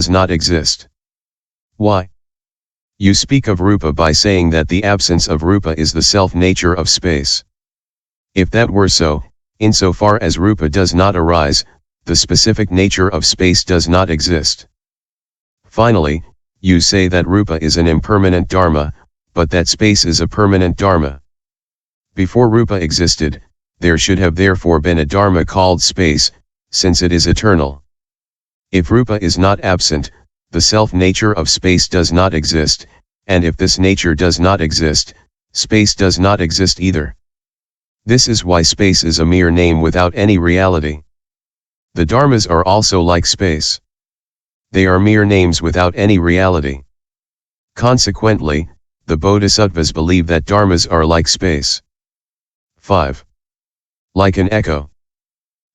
does not exist. Why? You speak of rupa by saying that the absence of rupa is the self-nature of space. If that were so, insofar as rupa does not arise, the specific nature of space does not exist. Finally, you say that rupa is an impermanent dharma, but that space is a permanent dharma. Before rupa existed, there should have therefore been a dharma called space, since it is eternal. If rupa is not absent, the self-nature of space does not exist, and if this nature does not exist, space does not exist either. This is why space is a mere name without any reality. The dharmas are also like space. They are mere names without any reality. Consequently, the bodhisattvas believe that dharmas are like space. 5. Like an echo.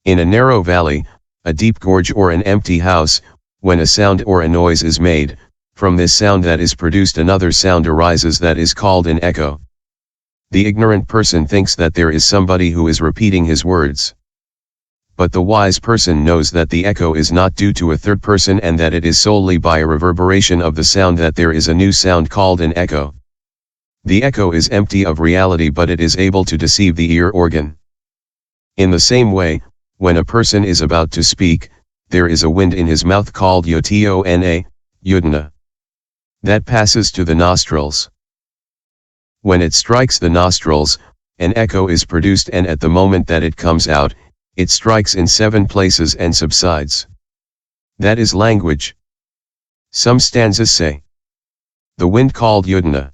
In a narrow valley, a deep gorge or an empty house, when a sound or a noise is made, from this sound that is produced another sound arises that is called an echo. The ignorant person thinks that there is somebody who is repeating his words. But the wise person knows that the echo is not due to a third person and that it is solely by a reverberation of the sound that there is a new sound called an echo. The echo is empty of reality, but it is able to deceive the ear organ. In the same way, when a person is about to speak, there is a wind in his mouth called yotona, yudana. That passes to the nostrils. When it strikes the nostrils, an echo is produced, and at the moment that it comes out, it strikes in 7 places and subsides. That is language. Some stanzas say, the wind called yudana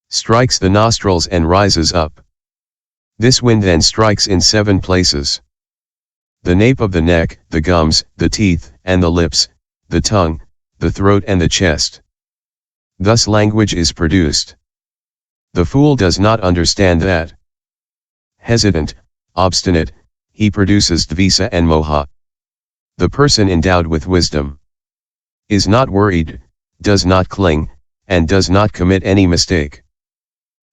strikes the nostrils and rises up. This wind then strikes in 7 places. The nape of the neck, the gums, the teeth, and the lips, the tongue, the throat and the chest. Thus language is produced. The fool does not understand that. Hesitant, obstinate, he produces dvesa and moha. The person endowed with wisdom is not worried, does not cling, and does not commit any mistake.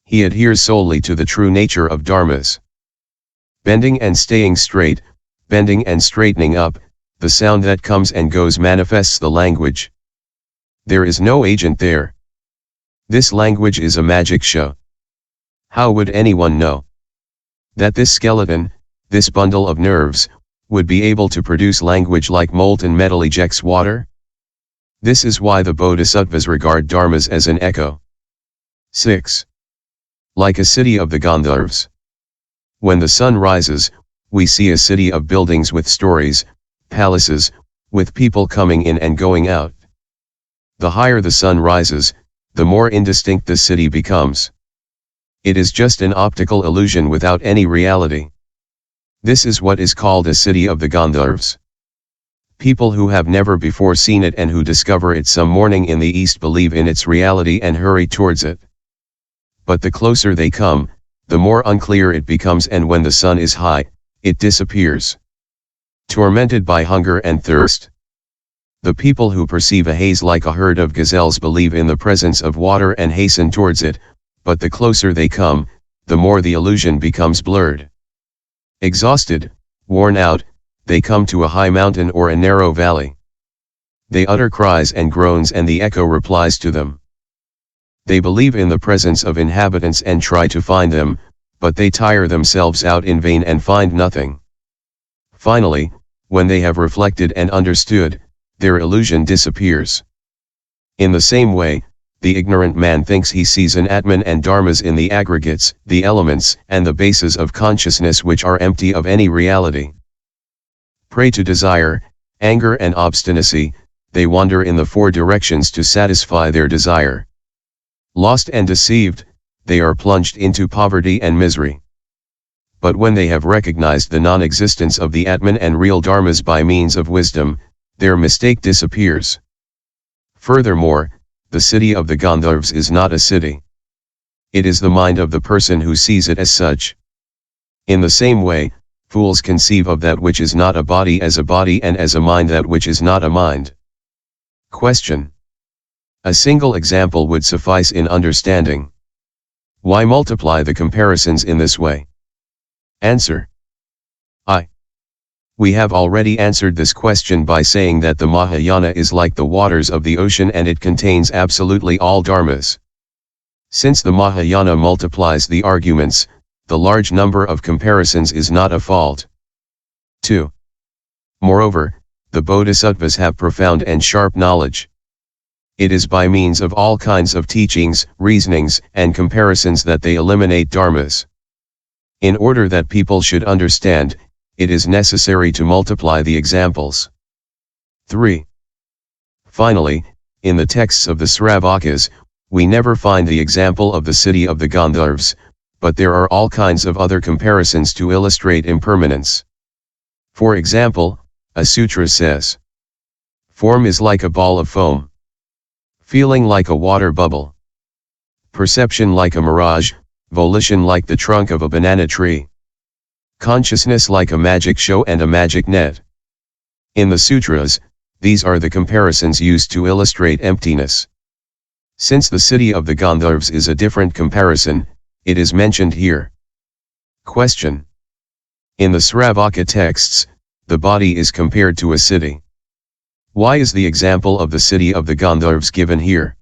He adheres solely to the true nature of dharmas. Bending and staying straight, bending and straightening up, the sound that comes and goes manifests the language. There is no agent there. This language is a magic show. How would anyone know that this skeleton, this bundle of nerves, would be able to produce language like molten metal ejects water? This is why the bodhisattvas regard dharmas as an echo. 6. Like a city of the Gandharvas. When the sun rises, we see a city of buildings with stories, palaces, with people coming in and going out. The higher the sun rises, the more indistinct the city becomes. It is just an optical illusion without any reality. This is what is called a city of the Gandharvas. People who have never before seen it and who discover it some morning in the east believe in its reality and hurry towards it. But the closer they come, the more unclear it becomes, and when the sun is high, it disappears. Tormented by hunger and thirst. The people who perceive a haze like a herd of gazelles believe in the presence of water and hasten towards it, but the closer they come, the more the illusion becomes blurred. Exhausted, worn out, they come to a high mountain or a narrow valley. They utter cries and groans and the echo replies to them. They believe in the presence of inhabitants and try to find them, but they tire themselves out in vain and find nothing. Finally, when they have reflected and understood, their illusion disappears. In the same way, the ignorant man thinks he sees an Atman and dharmas in the aggregates, the elements, and the bases of consciousness which are empty of any reality. Prey to desire, anger and obstinacy, they wander in the 4 directions to satisfy their desire. Lost and deceived, they are plunged into poverty and misery. But when they have recognized the non-existence of the Atman and real dharmas by means of wisdom, their mistake disappears. Furthermore, the city of the Gandharvas is not a city. It is the mind of the person who sees it as such. In the same way, fools conceive of that which is not a body as a body and as a mind that which is not a mind. Question. A single example would suffice in understanding. Why multiply the comparisons in this way? Answer. We have already answered this question by saying that the Mahayana is like the waters of the ocean and it contains absolutely all dharmas. Since the Mahayana multiplies the arguments, the large number of comparisons is not a fault. 2. Moreover, the Bodhisattvas have profound and sharp knowledge. It is by means of all kinds of teachings, reasonings, and comparisons that they eliminate dharmas. In order that people should understand, it is necessary to multiply the examples. 3. Finally, in the texts of the Sravakas, we never find the example of the city of the Gandharvas, but there are all kinds of other comparisons to illustrate impermanence. For example, a sutra says, "Form is like a ball of foam. Feeling like a water bubble. Perception like a mirage, volition like the trunk of a banana tree. Consciousness like a magic show and a magic net." In the sutras, these are the comparisons used to illustrate emptiness. Since the city of the Gandharvas is a different comparison, it is mentioned here. Question. In the Sravaka texts, the body is compared to a city. Why is the example of the city of the Gandharvas given here?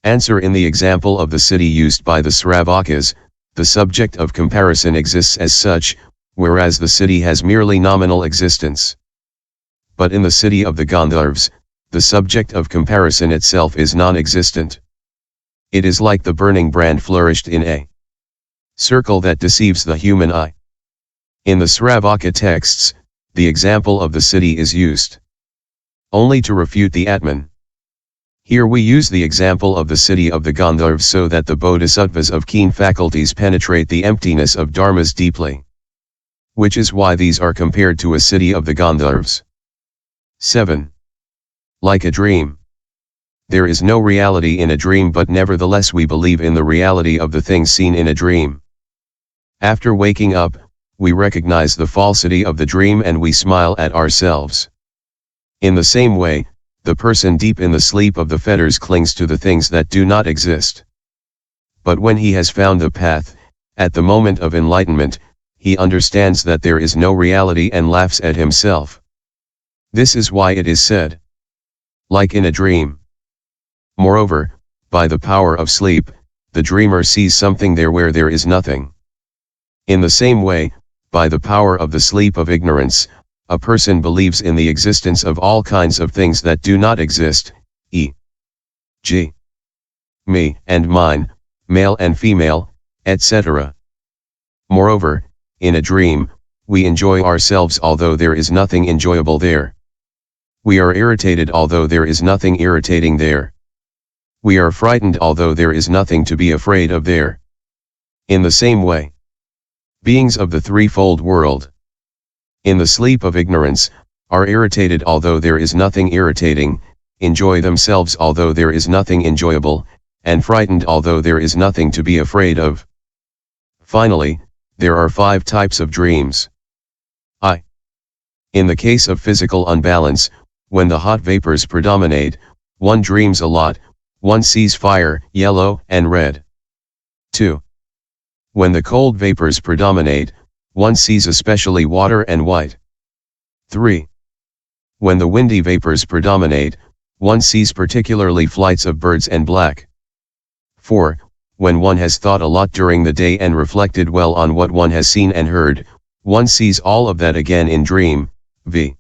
Answer. In the example of the city used by the Sravakas, the subject of comparison exists as such, whereas the city has merely nominal existence. But in the city of the Gandharvas, the subject of comparison itself is non-existent. It is like the burning brand flourished in a circle that deceives the human eye. In the Sravaka texts, the example of the city is used only to refute the Atman. Here we use the example of the city of the Gandharvas so that the bodhisattvas of keen faculties penetrate the emptiness of dharmas deeply. Which is why these are compared to a city of the Gandharvas. 7. Like a dream. There is no reality in a dream, but nevertheless we believe in the reality of the things seen in a dream. After waking up, we recognize the falsity of the dream and we smile at ourselves. In the same way, the person deep in the sleep of the fetters clings to the things that do not exist. But when he has found the path, at the moment of enlightenment, he understands that there is no reality and laughs at himself. This is why it is said, like in a dream. Moreover, by the power of sleep, the dreamer sees something there where there is nothing. In the same way, by the power of the sleep of ignorance, a person believes in the existence of all kinds of things that do not exist, e.g. me and mine, male and female, etc. Moreover, in a dream, we enjoy ourselves although there is nothing enjoyable there. We are irritated although there is nothing irritating there. We are frightened although there is nothing to be afraid of there. In the same way, beings of the threefold world, in the sleep of ignorance, are irritated although there is nothing irritating, enjoy themselves although there is nothing enjoyable, and frightened although there is nothing to be afraid of. Finally, there are 5 types of dreams. In the case of physical unbalance, when the hot vapors predominate, one dreams a lot, one sees fire, yellow and red. 2. When the cold vapors predominate, one sees especially water and white. 3. When the windy vapors predominate, one sees particularly flights of birds and black. 4. When one has thought a lot during the day and reflected well on what one has seen and heard, one sees all of that again in dream, v.